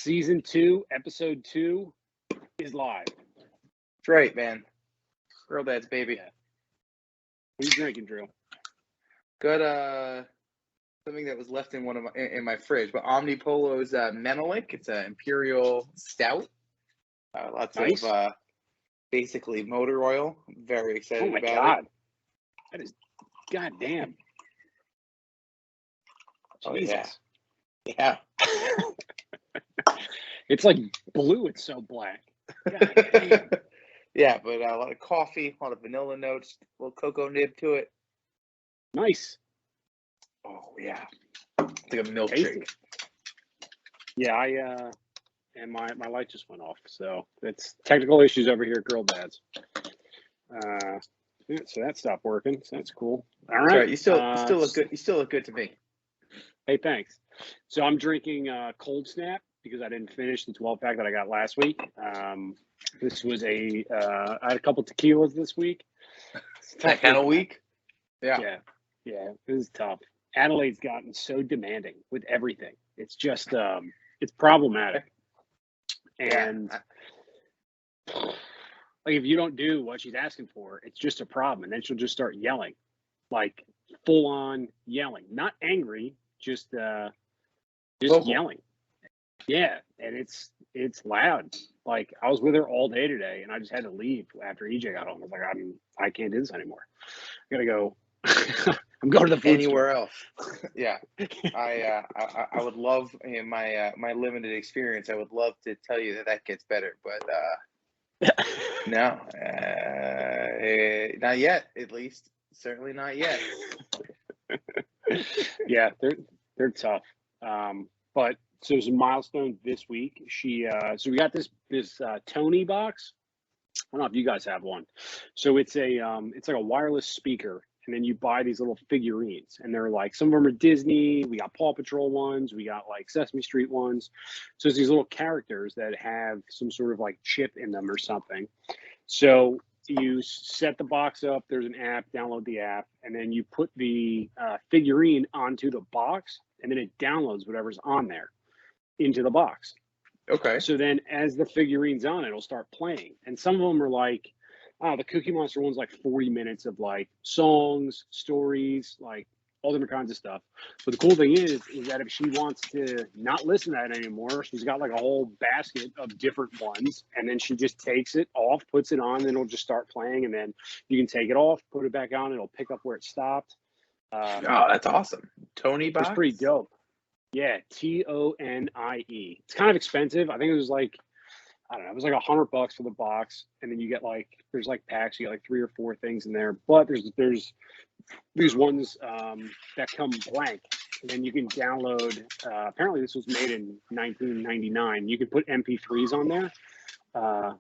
Season 2, Episode 2 is live. That's right, man. Girl Dad's baby. Yeah. What are you drinking, Drew? Got something that was left in my fridge, but Omnipolo's Menelik. It's an imperial stout. Lots Nice. of basically motor oil. I'm very excited Oh my about God. it. That is goddamn. Oh, Jesus. Yeah. It's like blue, it's so black. God damn. Yeah, but a lot of coffee, a lot of vanilla notes, a little cocoa nib to it. Nice. Oh yeah, it's like a milkshake. Tasty. Yeah, and my light just went off, so it's technical issues over here at Girl Dad's. Yeah, so that stopped working, so that's cool. All right. Sorry, you still look good. You still look good to me. Hey, thanks. So I'm drinking Cold Snap because I didn't finish the 12-pack that I got last week. This was I had a couple tequilas this week. That kind of week. Yeah, it was tough. Adelaide's gotten so demanding with everything. It's just it's problematic. And like if you don't do what she's asking for, it's just a problem. And then she'll just start yelling, like full on yelling, not angry, just Vocal. yelling. Yeah, and it's loud. Like I was with her all day today, and I just had to leave after EJ got home. I was like, I can't do this anymore. I gotta go. I'm going to the food Anywhere store. else. Yeah, I would love in my limited experience. I would love to tell you that gets better, but no, not yet. At least, certainly not yet. Yeah, they're tough. But so there's a milestone this week. So we got this Tony box. I don't know if you guys have one. So it's like a wireless speaker, and then you buy these little figurines, and they're like, some of them are Disney. We got Paw Patrol ones. We got like Sesame Street ones. So it's these little characters that have some sort of like chip in them or something. So you set the box up. There's an app. Download the app, and then you put the figurine onto the box, and then it downloads whatever's on there into the box. Okay. So then as the figurine's on, it'll start playing. And some of them are like, the Cookie Monster one's like 40 minutes of like songs, stories, like all different kinds of stuff. But the cool thing is that if she wants to not listen to that anymore, she's got like a whole basket of different ones. And then she just takes it off, puts it on, and it'll just start playing. And then you can take it off, put it back on, it'll pick up where it stopped. Oh, that's awesome. Tony box? It's pretty dope. Yeah, TONIE. It's kind of expensive. I think it was like, I don't know, it was like $100 for the box, and then you get like, there's like packs, you get like 3 or 4 things in there. But there's these ones that come blank, and then you can download. Apparently, this was made in 1999. You can put MP3s on there,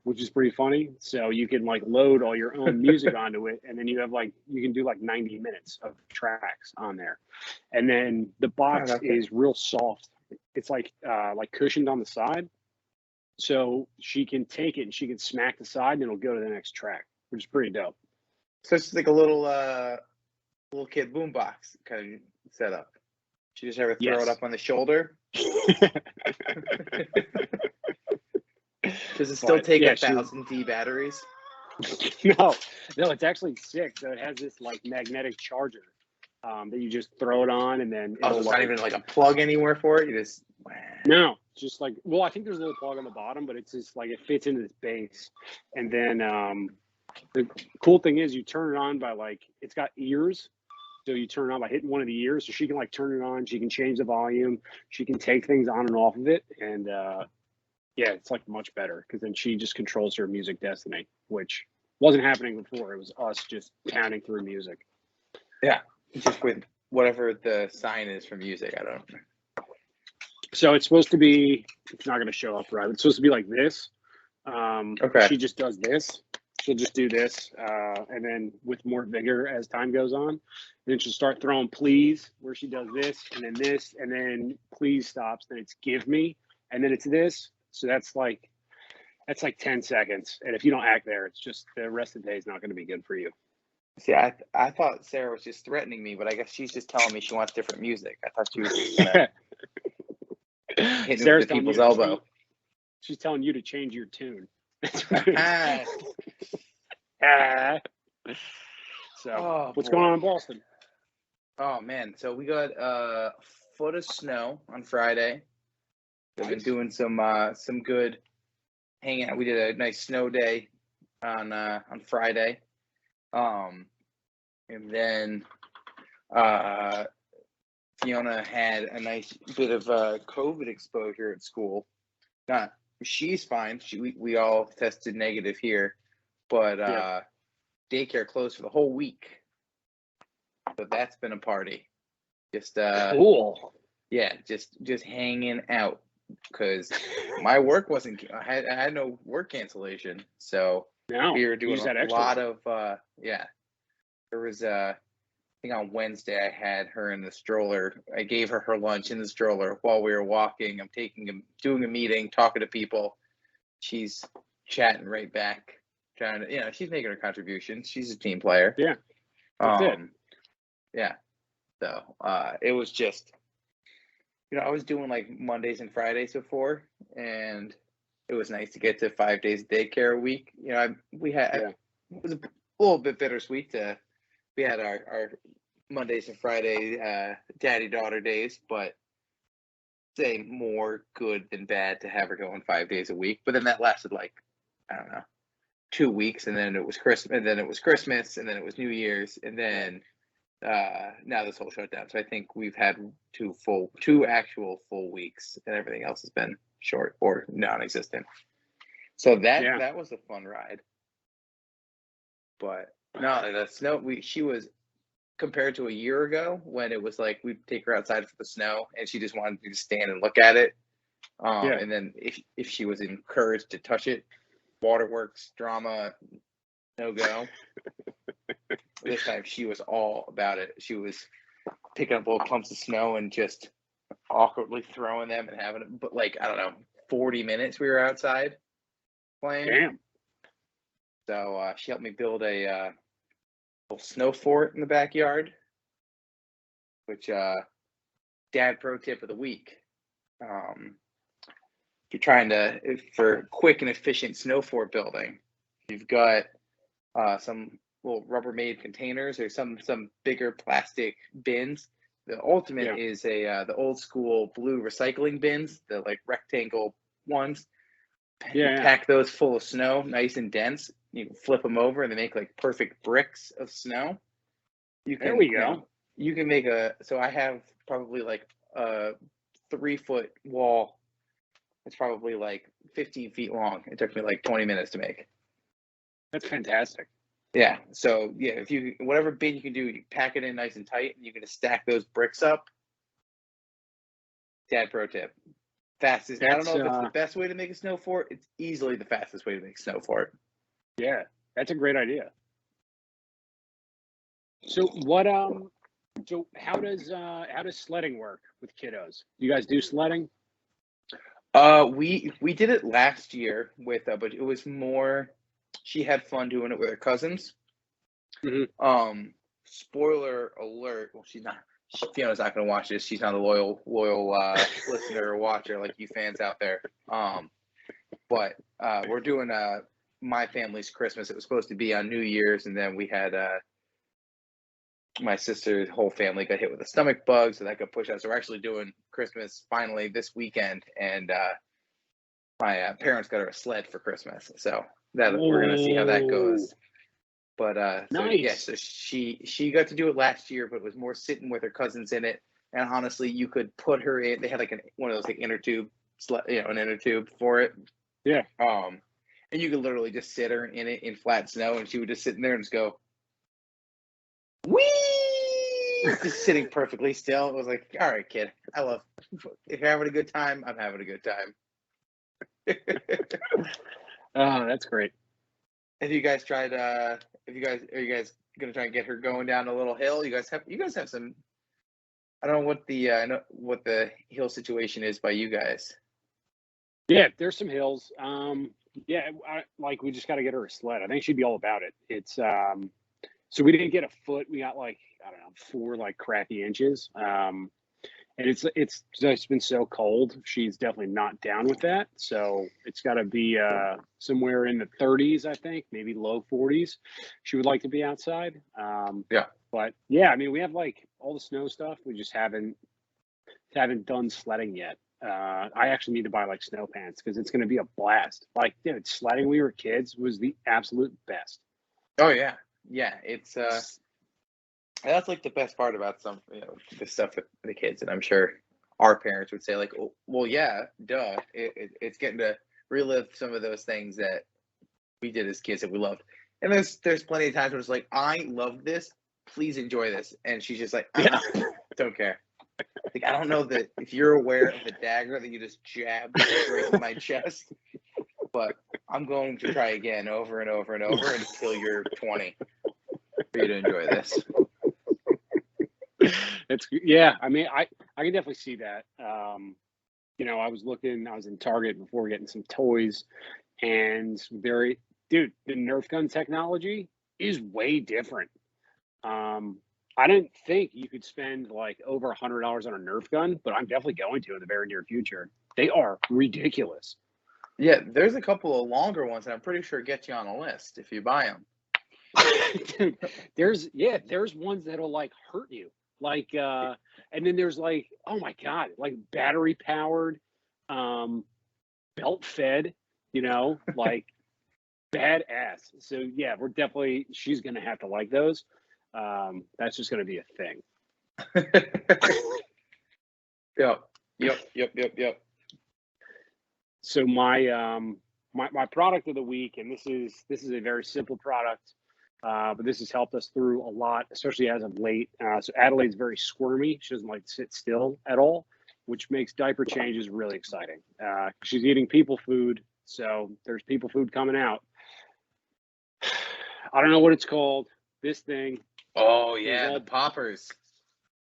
which is pretty funny. So you can like load all your own music onto it, and then you can do like 90 minutes of tracks on there. And then the box is real soft. It's like cushioned on the side. So she can take it and she can smack the side and it'll go to the next track, which is pretty dope. So it's like a little kid boombox kind of setup. She just ever throw it up on the shoulder. Does it still take 1,000 D batteries? No, it's actually sick. So it has this like magnetic charger that you just throw it on, and then it's not even like a plug anywhere for it. You just no, just like, well, I think there's a little plug on the bottom, but it's just like it fits into this base. And then the cool thing is you turn it on by like, it's got ears. So you turn it on by hitting one of the ears. So she can like turn it on. She can change the volume. She can take things on and off of it. And it's like much better because then she just controls her music destiny, which wasn't happening before. It was us just pounding through music. Yeah, just with whatever the sign is for music. I don't know. So it's supposed to be, it's not going to show up right. It's supposed to be like this. Okay. She just does this. She'll just do this. And then with more vigor as time goes on, then she'll start throwing please, where she does this, and then please stops. Then it's give me, and then it's this. So that's like 10 seconds. And if you don't act there, it's just the rest of the day is not going to be good for you. See, I thought Sarah was just threatening me, but I guess she's just telling me she wants different music. I thought she was just hitting with the people's elbow. She's telling you to change your tune. That's what it Ah, is. So, oh, what's boy. going on in Boston? Oh man, so we got a foot of snow on Friday. We've been Nice. doing some good hanging out. We did a nice snow day on Friday. And then Fiona had a nice bit of COVID exposure at school. Not she's fine. We all tested negative here, but daycare closed for the whole week. So that's been a party. Just Cool. yeah, just hanging out because my work wasn't. I had no work cancellation, so No, we were you doing just had a extra lot work. of yeah. There was I think on Wednesday I had her in the stroller. I gave her lunch in the stroller while we were walking. I'm doing a meeting, talking to people. She's chatting right back, trying to she's making her contribution. She's a team player. Yeah, that's it. Yeah. So it was just I was doing like Mondays and Fridays before, and it was nice to get to 5 days daycare a week. It was a little bit bittersweet we had our Mondays and Friday daddy-daughter days, but say more good than bad to have her going 5 days a week. But then that lasted like, I don't know, 2 weeks, and then it was Christmas, and then it was New Year's, and then now this whole shutdown. So I think we've had two actual full weeks, and everything else has been short or non-existent. So that was a fun ride. But no, the snow. She was, compared to a year ago when it was like we'd take her outside for the snow and she just wanted to stand and look at it. And then if she was encouraged to touch it, waterworks, drama, no go. This time she was all about it. She was picking up little clumps of snow and just awkwardly throwing them and having it. But like, I don't know, 40 minutes we were outside playing. Damn. So she helped me build a little snow fort in the backyard, which dad pro tip of the week. If you're trying for quick and efficient snow fort building, you've got some little Rubbermaid containers or some bigger plastic bins. The ultimate is the old school blue recycling bins, the like rectangle ones. Pack those full of snow, nice and dense. You can flip them over and they make like perfect bricks of snow. There we go. You can make so I have probably like a 3-foot wall. It's probably like 15 feet long. It took me like 20 minutes to make. That's fantastic. Yeah. So yeah, whatever bin you can do, you pack it in nice and tight, and you're gonna stack those bricks up. Dad pro tip. Fastest. I don't know if it's the best way to make a snow fort. It's easily the fastest way to make a snow fort. Yeah, that's a great idea. So what? So how does sledding work with kiddos? You guys do sledding? We did it last year with, but it was more. She had fun doing it with her cousins. Mm-hmm. Spoiler alert. Well, she's not. Fiona's not going to watch this. She's not a loyal listener or watcher like you fans out there. But we're doing my family's Christmas. It was supposed to be on New Year's, and then we had my sister's whole family got hit with a stomach bug, so that got pushed out. So we're actually doing Christmas finally this weekend, and my parents got her a sled for Christmas. So we're going to see how that goes. But nice. So she got to do it last year, but it was more sitting with her cousins in it. And honestly, you could put her in. They had like one of those like inner tube, an inner tube for it. Yeah. And you could literally just sit her in it in flat snow, and she would just sit in there and just go, whee, just sitting perfectly still. It was like, all right, kid, if you're having a good time, I'm having a good time. Oh, that's great. Have you guys tried? Are you guys gonna try and get her going down a little hill? You guys have some. I don't know what the hill situation is by you guys. Yeah, there's some hills. We just got to get her a sled. I think she'd be all about it. It's so we didn't get a foot. We got like, I don't know, 4 like crappy inches. And it's just been so cold. She's definitely not down with that. So it's got to be somewhere in the 30s, I think, maybe low 40s. She would like to be outside. Yeah. But yeah, I mean, we have like all the snow stuff. We just haven't done sledding yet. I actually need to buy like snow pants because it's going to be a blast. Like, dude, sledding when we were kids was the absolute best. Oh yeah, yeah. It's that's like the best part about some, the stuff with the kids, and I'm sure our parents would say like, oh, well, yeah, duh. It's getting to relive some of those things that we did as kids that we loved. And there's plenty of times where it's like, I love this. Please enjoy this, and she's just like, Yeah. don't care. Like, I don't know that if you're aware of the dagger that you just jabbed straight in my chest, but I'm going to try again over and over and over until you're 20 for you to enjoy this. Yeah. I mean, I can definitely see that. I was in Target before getting some toys, and the Nerf gun technology is way different. I didn't think you could spend like over $100 on a Nerf gun, but I'm definitely going to in the very near future. They are ridiculous. Yeah, there's a couple of longer ones that I'm pretty sure get you on a list if you buy them. Dude, there's ones that'll like hurt you. Like and then there's like, oh my God, like battery powered, belt fed, like badass. So yeah, she's gonna have to like those. That's just gonna be a thing. Yep. So my product of the week, and this is a very simple product, but this has helped us through a lot, especially as of late. So Adelaide's very squirmy; she doesn't like to sit still at all, which makes diaper changes really exciting. She's eating people food, so there's people food coming out. I don't know what it's called. This thing. Oh yeah, the poppers.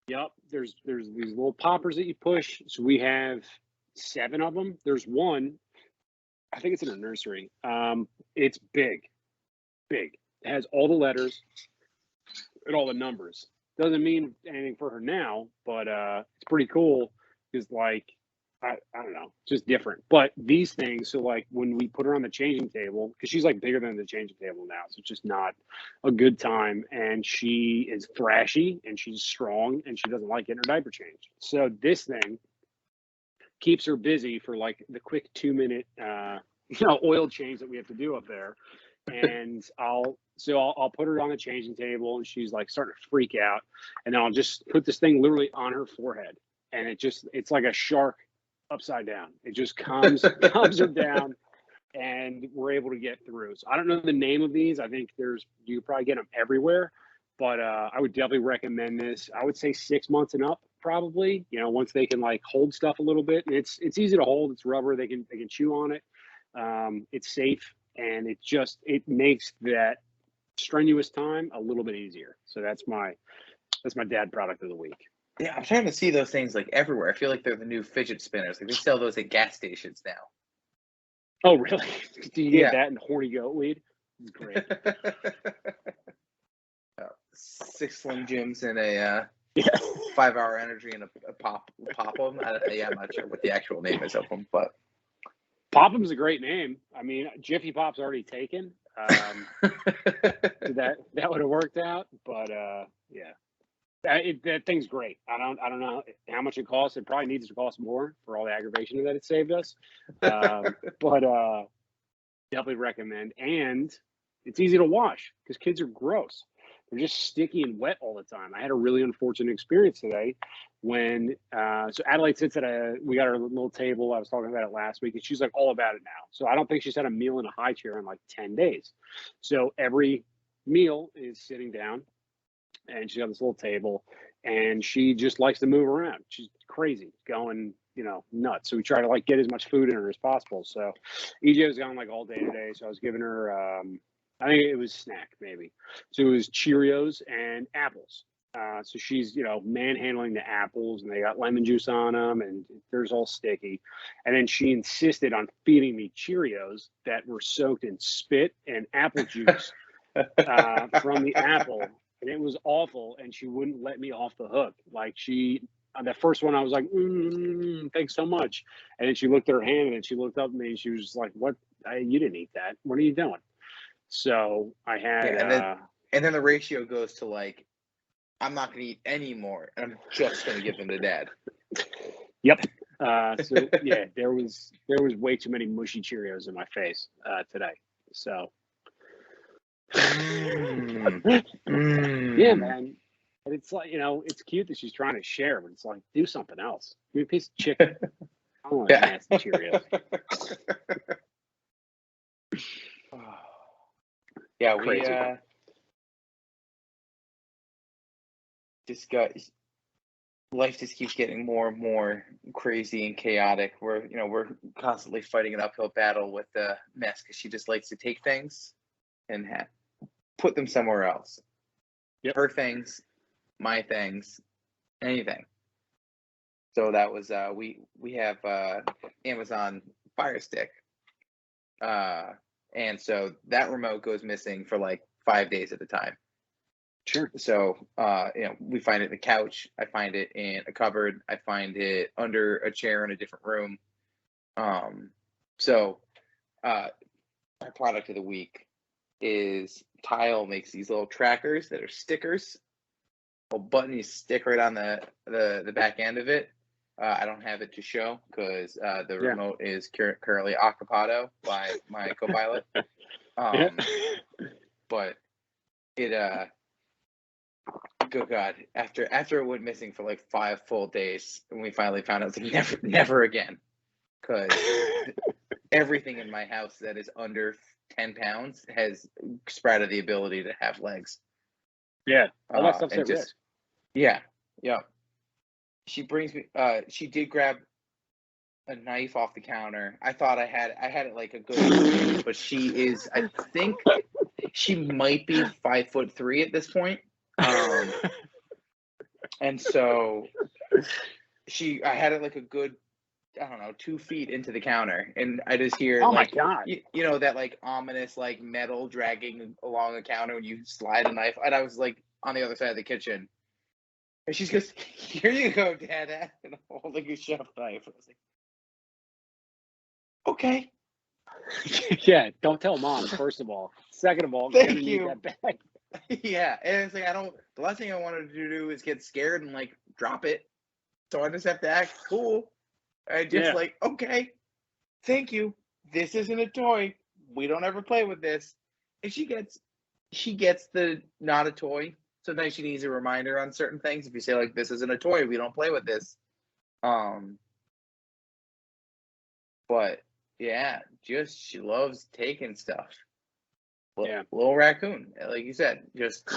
Yep, there's these little poppers that you push. So we have 7 of them. There's one, I think it's in a nursery. It's big. It has all the letters and all the numbers. Doesn't mean anything for her now, but it's pretty cool because like I don't know, just different. But these things, so like when we put her on the changing table, because she's like bigger than the changing table now, so it's just not a good time. And she is thrashy and she's strong and she doesn't like getting her diaper changed. So this thing keeps her busy for like the quick 2-minute oil change that we have to do up there. And I'll put her on the changing table and she's like starting to freak out. And then I'll just put this thing literally on her forehead. And it's like a shark upside down. It just calms her down, and we're able to get through. So I don't know the name of these. I think you probably get them everywhere, but I would definitely recommend this. I would say 6 months and up, probably. Once they can like hold stuff a little bit. And it's easy to hold. It's rubber. They can chew on it. It's safe, and it makes that strenuous time a little bit easier. So that's my dad product of the week. Yeah, I'm trying to see those things like everywhere. I feel like they're the new fidget spinners. Like they sell those at gas stations now. Oh, really? Do you get that in horny goat weed? It's great. 6 Slim Jims and a 5-hour energy and a pop them. I'm not sure what the actual name is of them, but Pop'em's a great name. I mean, Jiffy Pop's already taken. That would have worked out, but yeah. That thing's great. I don't know how much it costs. It probably needs to cost more for all the aggravation that it saved us. But definitely recommend. And it's easy to wash because kids are gross. They're just sticky and wet all the time. I had a really unfortunate experience today when so Adelaide sits we got our little table. I was talking about it last week, and she's like all about it now. So I don't think she's had a meal in a high chair in like 10 days. So every meal is sitting down. And she's got this little table, and she just likes to move around. She's crazy, going, nuts. So we try to like get as much food in her as possible. So EJ was gone like all day today. So I was giving her, I think it was snack maybe. So it was Cheerios and apples. So she's, manhandling the apples, and they got lemon juice on them, and they're all sticky. And then she insisted on feeding me Cheerios that were soaked in spit and apple juice from the apple. And it was awful, and she wouldn't let me off the hook. Like she on that first one, I was like, thanks so much. And then she looked at her hand, and then she looked up at me, and she was just like, "What? You didn't eat that. What are you doing?" So I had, Yeah, and then the ratio goes to like, I'm not going to eat any more, and I'm just going to give them to Dad. Yep. So yeah, there was way too many mushy Cheerios in my face today. So yeah, man. And it's like, it's cute that she's trying to share, but it's like, do something else. Give me a piece of chicken. I don't want nasty Cheerios. Yeah, Crazy. we just got, life just keeps getting more and more crazy and chaotic. We're constantly fighting an uphill battle with the mess because she just likes to take things and put them somewhere else. Yep. Her things, my things, anything. So that was we have Amazon Fire Stick, and so that remote goes missing for like 5 days at a time. Sure. So we find it in the couch. I find it in a cupboard. I find it under a chair in a different room. So my product of the week is Tile makes these little trackers that are stickers. A button you stick right on the back end of it. I don't have it to show because the remote is currently occupado by my co-pilot. But it good God, after it went missing for like 5 full days, and we finally found out, it's like never again, because everything in my house that is under 10 pounds has sprouted the ability to have legs. Yeah, all that stuff's at risk. Yeah. She brings me. She did grab a knife off the counter. I thought I had it like a good, but she is. I think she might be 5'3" at this point. And so I had it like a good, I don't know, 2 feet into the counter, and I just hear my God, that like ominous like metal dragging along the counter when you slide a knife, and I was like on the other side of the kitchen. And she goes, "Here you go, Dad," and I'm holding a chef knife. I was like, "Okay." Yeah, don't tell Mom, first of all. Second of all, thank you. Need that bag. Yeah, and it's like the last thing I wanted to do is get scared and like drop it. So I just have to act cool. I just like, okay, thank you. This isn't a toy. We don't ever play with this. And she gets the not a toy. Sometimes she needs a reminder on certain things. If you say like, this isn't a toy, we don't play with this. But yeah, she loves taking stuff. Little raccoon, like you said, just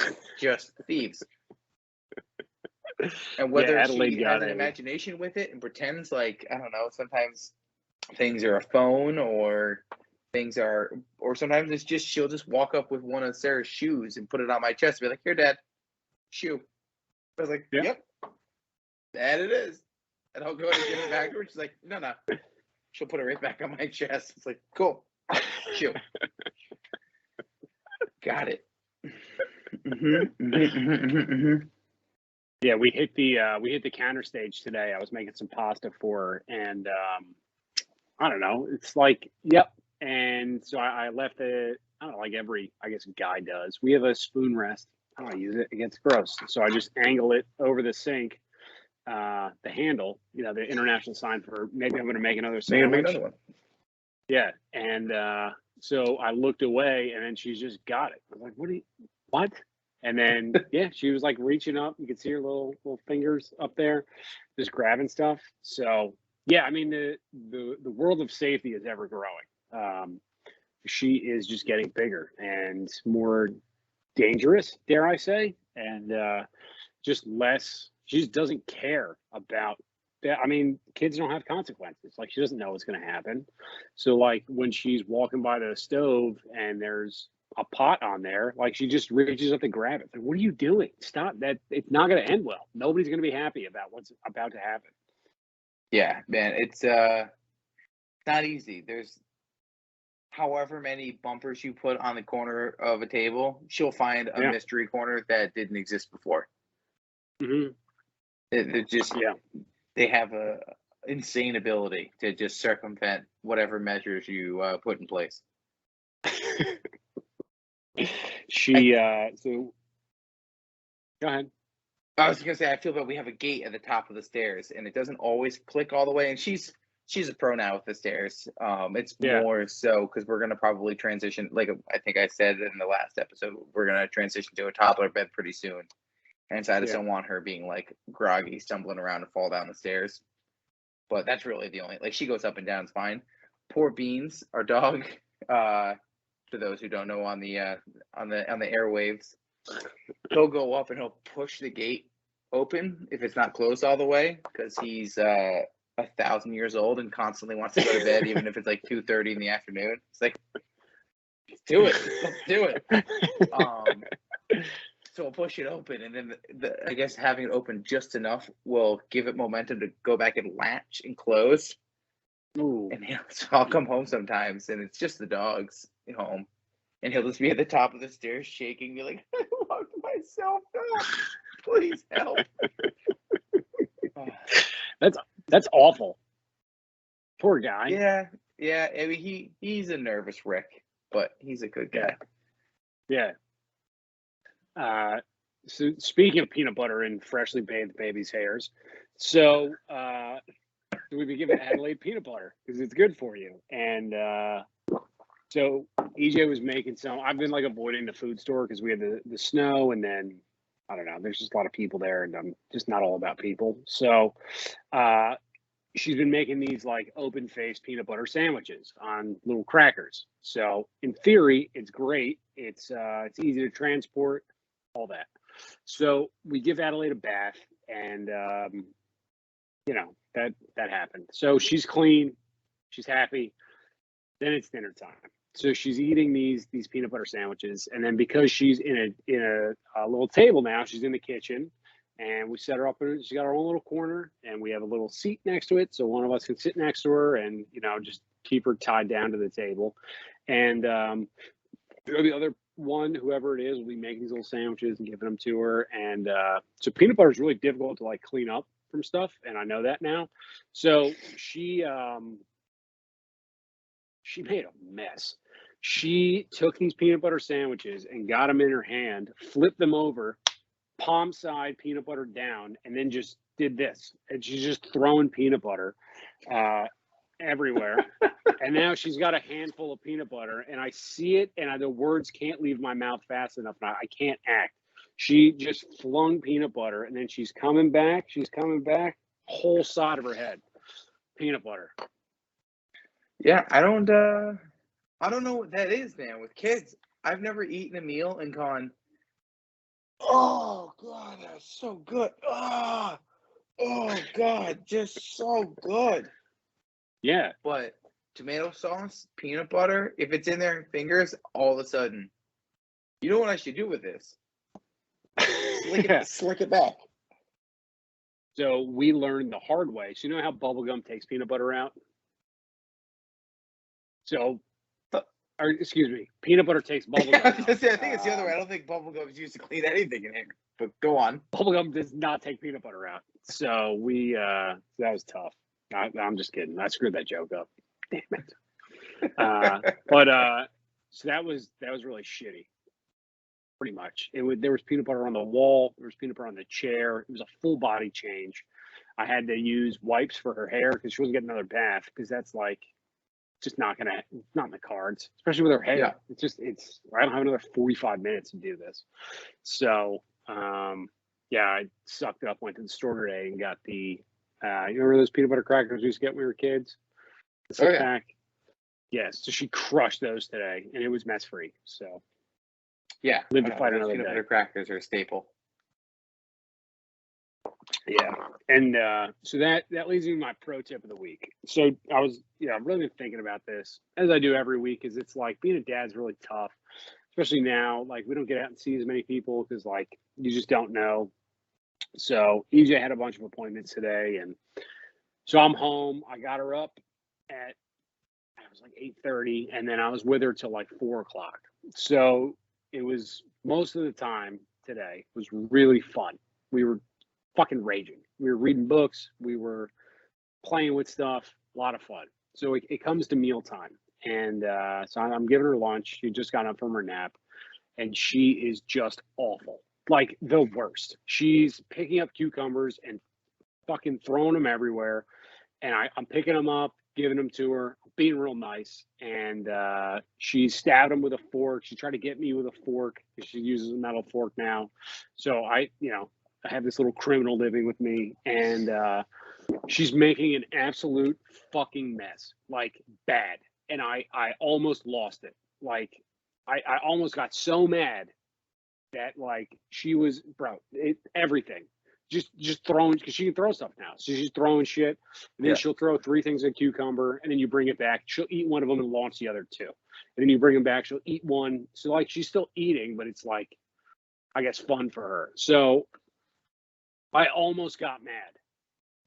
thieves. And whether she has an imagination with it and pretends like, I don't know, sometimes things are a phone or sometimes it's just, she'll just walk up with one of Sarah's shoes and put it on my chest and be like, "Here, Dad, shoe." I was like, "Yep, that it is." And I'll go and give it back to her. She's like, no. She'll put it right back on my chest. It's like, cool, shoe. Got it. Yeah, we hit the counter stage today. I was making some pasta for her, and I don't know. It's like, yep. And so I left it. I don't know, like every, I guess, guy does. We have a spoon rest. I don't use it. It gets gross. So I just angle it over the sink, the handle, the international sign for maybe I'm going to make another sandwich. Make another one. Yeah. And so I looked away, and then she's just got it. I was like, what? And then, yeah, she was like reaching up. You could see her little fingers up there, just grabbing stuff. So, yeah, I mean, the world of safety is ever growing. She is just getting bigger and more dangerous, dare I say, and just less. She just doesn't care about that. I mean, kids don't have consequences. Like, she doesn't know what's going to happen. So, like, when she's walking by the stove and there's a pot on there, like, she just reaches up to grab it. Like, what are you doing? Stop that. It's not going to end well. Nobody's going to be happy about what's about to happen. Yeah, man, it's not easy. There's however many bumpers you put on the corner of a table, she'll find a mystery corner that didn't exist before. Mm-hmm. It just Yeah. they have a insane ability to just circumvent whatever measures you put in place. She so go ahead. I was gonna say I feel that we have a gate at the top of the stairs, and it doesn't always click all the way. And she's a pro now with the stairs. It's Yeah. more so because we're gonna probably transition. Like I think I said in the last episode, we're gonna transition to a toddler bed pretty soon. And so I just Yeah. don't want her being like groggy, stumbling around and fall down the stairs. But that's really the only, like, she goes up and down, it's fine. Poor Beans, our dog. To those who don't know, on the airwaves, he'll go up and he'll push the gate open if it's not closed all the way because he's 1,000 years old and constantly wants to go to bed, even if it's like 2:30 in the afternoon. It's like, let's do it, let's do it. So we'll push it open, and then I guess having it open just enough will give it momentum to go back and latch and close. Ooh. And so I'll come home sometimes, and it's just the dogs home, and he'll just be at the top of the stairs shaking me like, I locked myself up. Please help. That's awful. Poor guy. Yeah. I mean, he's a nervous wreck, but he's a good guy. Yeah. So speaking of peanut butter and freshly bathed baby's hairs, so we've been giving Adelaide peanut butter because it's good for you. And so EJ was making some. I've been like avoiding the food store because we had the snow, and then I don't know. There's just a lot of people there, and I'm just not all about people. So she's been making these like open-faced peanut butter sandwiches on little crackers. So in theory, it's great. It's easy to transport, all that. So we give Adelaide a bath, and that happened. So she's clean, she's happy. Then it's dinner time. So she's eating these peanut butter sandwiches, and then because she's in a little table now, she's in the kitchen, and we set her up. She's got her own little corner, and we have a little seat next to it, so one of us can sit next to her and just keep her tied down to the table. And the other one, whoever it is, will be making these little sandwiches and giving them to her. And so peanut butter is really difficult to like clean up from stuff, and I know that now. So she made a mess. She took these peanut butter sandwiches and got them in her hand, flipped them over, palm side peanut butter down, and then just did this. And she's just throwing peanut butter everywhere. And now she's got a handful of peanut butter, and I see it, and the words can't leave my mouth fast enough. And I can't act. She just flung peanut butter, and then she's coming back. Whole side of her head, peanut butter. Yeah, I don't know what that is, man. With kids, I've never eaten a meal and gone, oh God, that's so good. Oh God, just so good. Yeah. But tomato sauce, peanut butter, if it's in their fingers, all of a sudden, you know what I should do with this? Slick it back. So we learned the hard way. So you know how bubblegum takes peanut butter out? So, or excuse me, peanut butter takes bubblegum out. I think it's the other way. I don't think bubblegum is used to clean anything in here. But go on. Bubblegum does not take peanut butter out. So that was tough. I'm just kidding. I screwed that joke up. Damn it. So that was really shitty. Pretty much. There was peanut butter on the wall. There was peanut butter on the chair. It was a full body change. I had to use wipes for her hair because she wasn't getting another bath because that's like just not in the cards, especially with her hair. Yeah. I don't have another 45 minutes to do this. So I sucked it up, went to the store today and got the you remember those peanut butter crackers we used to get when we were kids? The six pack. Yes. So she crushed those today, and it was mess free. So yeah, live to fight another peanut day. Butter crackers are a staple. Yeah, and so that leads me to my pro tip of the week. So I've really been thinking about this as I do every week. Is it's like being a dad's really tough, especially now. Like we don't get out and see as many people because like you just don't know. So EJ had a bunch of appointments today, and so I'm home. I got her up at it was like 8:30, and then I was with her till like 4:00. So it was most of the time today was really fun. We were fucking raging. We were reading books. We were playing with stuff. A lot of fun. So it comes to mealtime, and so I'm giving her lunch. She just got up from her nap, and she is just awful, like the worst. She's picking up cucumbers and fucking throwing them everywhere, and I'm picking them up, giving them to her, being real nice, and she stabbed them with a fork. She tried to get me with a fork because she uses a metal fork now. So I have this little criminal living with me, and she's making an absolute fucking mess, like bad. And I almost lost it. Like I almost got so mad that like she was everything. Just throwing, because she can throw stuff now. So she's throwing shit, and then she'll throw 3 things of cucumber, and then you bring it back. She'll eat one of them and launch the other 2. And then you bring them back. She'll eat one. So like she's still eating, but it's like, I guess, fun for her. So I almost got mad.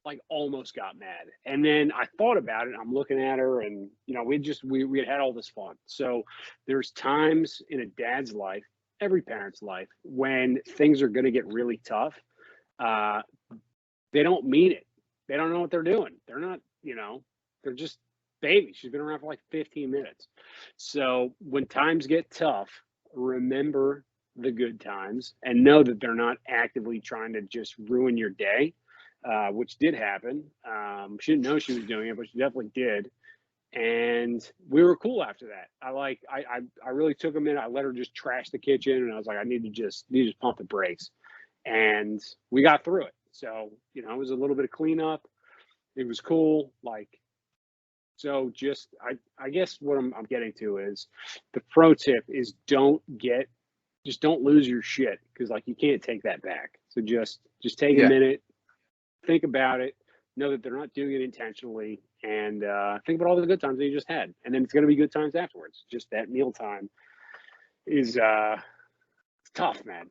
Like almost got mad. And then I thought about it. I'm looking at her, and we had all this fun. So there's times in a dad's life, every parent's life, when things are going to get really tough. They don't mean it. They don't know what they're doing. They're not, they're just babies. She's been around for like 15 minutes. So when times get tough, remember the good times and know that they're not actively trying to just ruin your day, which did happen. She didn't know she was doing it, but she definitely did. And we were cool after that. I really took a minute. I let her just trash the kitchen, and I was like, I need to just pump the brakes. And we got through it. So, it was a little bit of cleanup. It was cool. So I guess what I'm getting to is the pro tip is don't lose your shit, because you can't take that back. So just take a minute, think about it, know that they're not doing it intentionally, and think about all the good times that you just had. And then it's going to be good times afterwards. Just that mealtime is tough, man.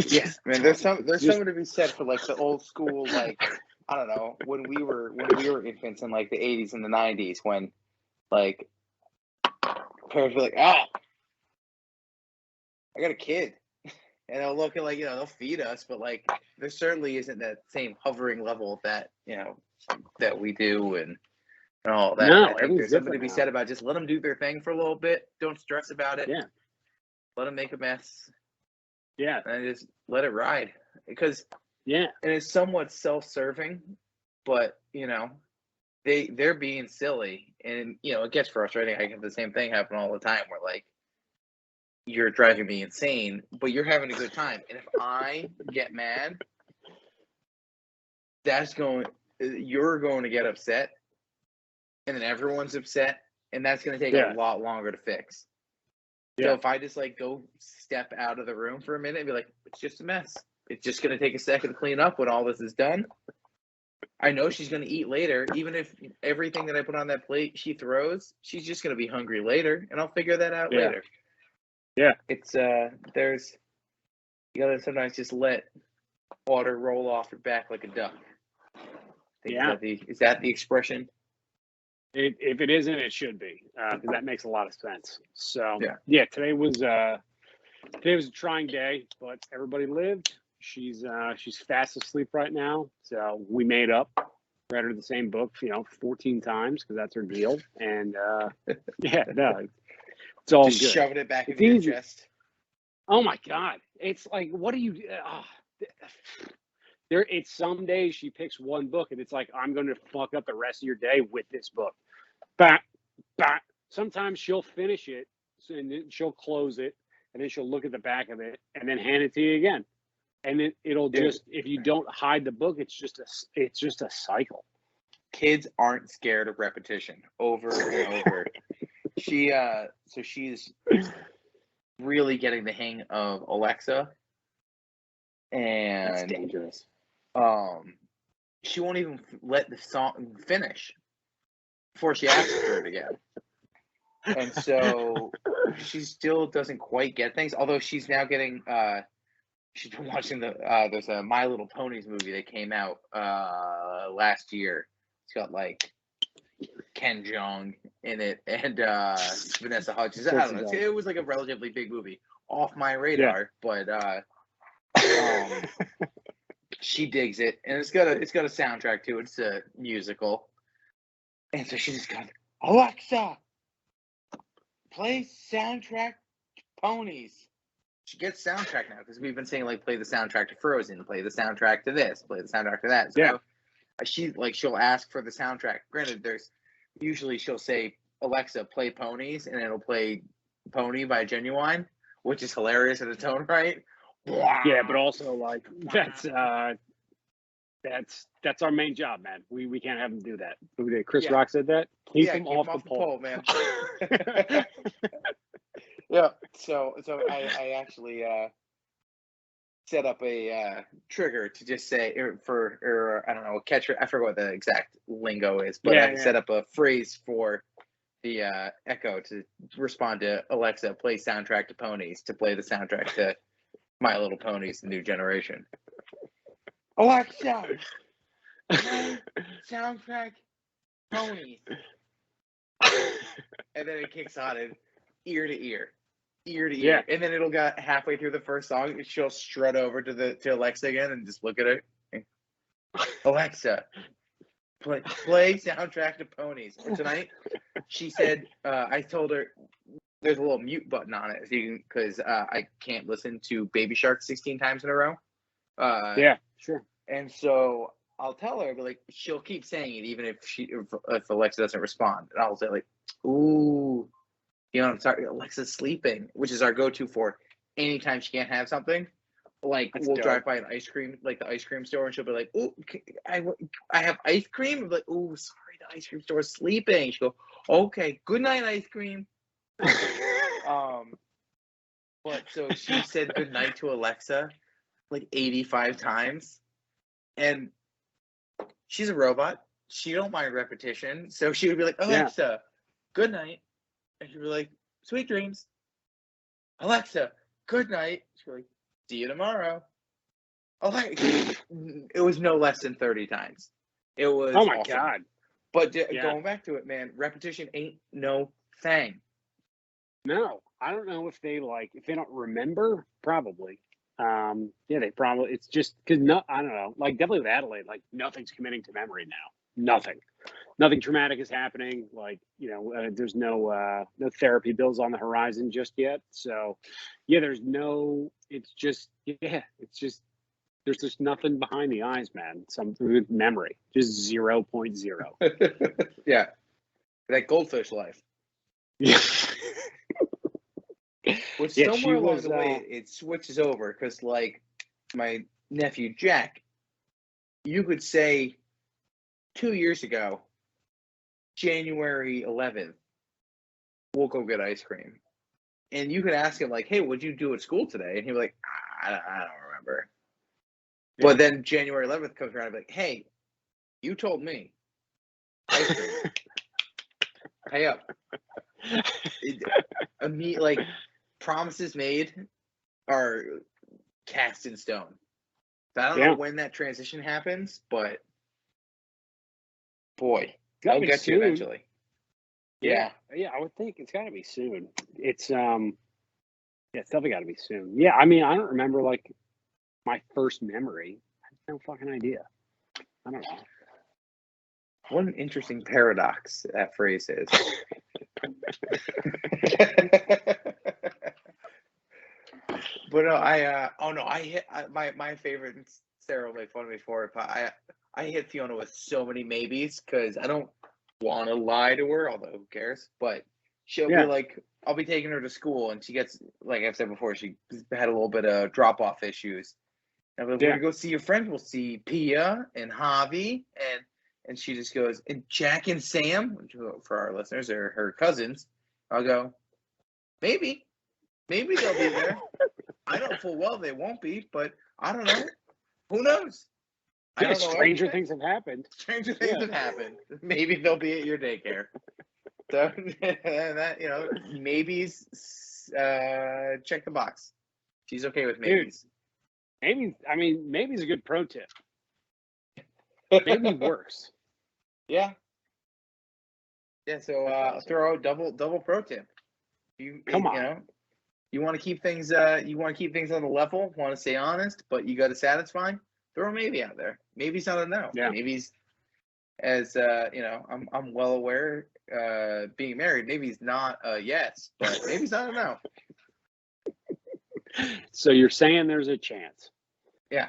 Yeah, man. There's something to be said for the old school, I don't know, when we were infants in the 80s and the 90s, when parents were like, I got a kid, and they'll look at they'll feed us, but there certainly isn't that same hovering level that that we do and all that. No, I think there's something to be said about just let them do their thing for a little bit. Don't stress about it. Yeah. Let them make a mess. Yeah. And just let it ride, because and it's somewhat self-serving, but they're being silly, and it gets frustrating. I get the same thing happen all the time, where you're driving me insane, but you're having a good time, and if I get mad, you're going to get upset, and then everyone's upset, and that's going to take a lot longer to fix. So if I just go step out of the room for a minute and be like, it's just a mess. It's just going to take a second to clean up when all this is done. I know she's going to eat later. Even if everything that I put on that plate she throws, she's just going to be hungry later, and I'll figure that out later. Yeah. It's you got to sometimes just let water roll off your back like a duck. Is that the expression? If it isn't, it should be, because that makes a lot of sense. So today was a trying day, but everybody lived. She's fast asleep right now, so we made up. Read her the same book, 14 times, because that's her deal. And it's all just good. Shoving it back into your chest. Oh my God! It's what do you? It's some days she picks one book, and it's I'm going to fuck up the rest of your day with this book. But sometimes she'll finish it, and then she'll close it, and then she'll look at the back of it, and then hand it to you again. And then it'll just, if you don't hide the book, it's just a cycle. Kids aren't scared of repetition over and over. She's really getting the hang of Alexa, and it's dangerous. She won't even let the song finish before she asks for it again. And so she still doesn't quite get things, although she's now getting she's been watching there's a My Little Ponies movie that came out last year. It's got Ken Jeong in it and Vanessa Hudgens. I don't know. It was a relatively big movie, off my radar, but she digs it, and it's got a soundtrack to it. It's a musical, and so she just goes, Alexa, play soundtrack Ponies. She gets soundtrack now because we've been saying like play the soundtrack to Frozen, play the soundtrack to this, play the soundtrack to that. So she'll ask for the soundtrack. Granted, usually she'll say, Alexa, play Ponies, and it'll play Pony by Genuine, which is hilarious in its own right. Yeah, but also like that's our main job, man. We can't have them do that. Who did Chris Rock said that? Keep them off the pole, man. Yeah. So I actually set up a trigger to just say or I don't know, catcher. I forget what the exact lingo is, but I set up a phrase for the Echo to respond to Alexa, play soundtrack to Ponies, to play the soundtrack to My Little Ponies, The New Generation. Alexa, play soundtrack Ponies. And then it kicks on it ear to ear. And then it'll get halfway through the first song, she'll strut over to Alexa again and just look at her. Alexa, play soundtrack to Ponies. And tonight, she said, I told her there's a little mute button on it, because I can't listen to Baby Shark 16 times in a row. Yeah, sure. And so I'll tell her, but like she'll keep saying it even if Alexa doesn't respond, and I'll say like, "Ooh, I'm sorry, Alexa's sleeping," which is our go-to for anytime she can't have something. Like we'll drive by an ice cream, like the ice cream store, and she'll be like, "Ooh, I have ice cream." I'm like, "Ooh, sorry, the ice cream store's sleeping." She'll go, "Okay, good night, ice cream." But so she said good night to Alexa like 85 times, and she's a robot. She don't mind repetition, so she would be like, Alexa, good night, and she'd be like, sweet dreams. Alexa, good night. She'd be like, see you tomorrow. It was no less than 30 times. It was oh my awesome. God. But going back to it, man, repetition ain't no thing. No, I don't know if they don't remember, probably. They probably, it's just because I don't know, like definitely with Adelaide, like nothing's committing to memory now. Nothing traumatic is happening. Like, there's no therapy bills on the horizon just yet. So there's just nothing behind the eyes, man. Something with memory, just 0.0. Yeah. That goldfish life. Yeah. Which somewhere along the way it switches over, because like my nephew Jack, you could say 2 years ago, January 11th, we'll go get ice cream, and you could ask him like, "Hey, what'd you do at school today?" And he'd be like, "I don't remember." Yeah. But then January 11th comes around and be like, "Hey, you told me ice cream. Pay up." Like promises made are cast in stone. So I don't know when that transition happens, but boy, I'll get you eventually. Yeah, I would think it's got to be soon. It's it's definitely got to be soon. Yeah, I mean, I don't remember like my first memory. I have no fucking idea. I don't know. What an interesting paradox that phrase is. But no, my favorite. Sarah will make fun of me for it, but I hit Fiona with so many maybes because I don't want to lie to her, although who cares? But she'll be like, I'll be taking her to school, and she gets, like I've said before, she had a little bit of drop off issues. And we're gonna go see your friends. We'll see Pia and Javi, and she just goes, and Jack and Sam, for our listeners, are her cousins. I'll go, maybe they'll be there. I know full well they won't be, but I don't know. Who knows? I don't know. Stranger things have happened. Stranger things have happened. Maybe they'll be at your daycare. So that maybes. Check the box. She's okay with maybes. Maybe's a good pro tip. Maybe works. Yeah. Yeah. So throw out double pro tip. Come on. You want to keep things. You want to keep things on the level. Want to stay honest, but you got to satisfy. Throw a maybe out there. Maybe's not a no. Yeah. Maybe's, as I'm well aware, being married, maybe's not a yes, but maybe's not a no. So you're saying there's a chance? Yeah.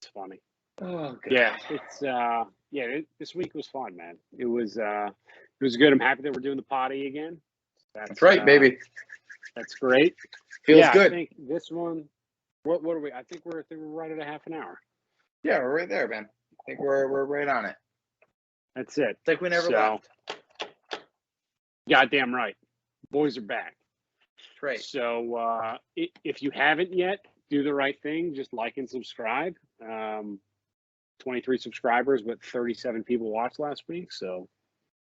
It's funny. Oh God. Yeah, it's this week was fun, man. It was good. I'm happy that we're doing the potty again. That's right, baby. That's great. Feels good. I think this one. What are we? I think we're right at a half an hour. Yeah, we're right there, man. I think we're right on it. That's it. It's like we never left. Goddamn right. Boys are back. That's right. So if you haven't yet, do the right thing. Just like and subscribe. 23 subscribers, but 37 people watched last week. So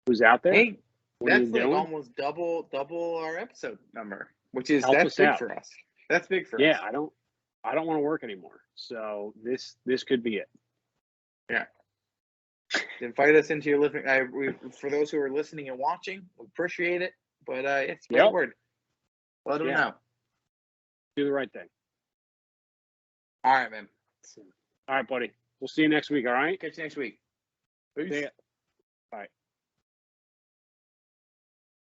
who's out there? Hey, What are that's you like doing? almost double our episode number, which is Help that's us big out. for us. That's big for us. Yeah, I don't want to work anymore. So this could be it. Yeah. Invite us into your living. For those who are listening and watching, we appreciate it. But it's spread the word. Let them know. Do the right thing. All right, man. All right, buddy. We'll see you next week. All right. Catch you next week. See ya.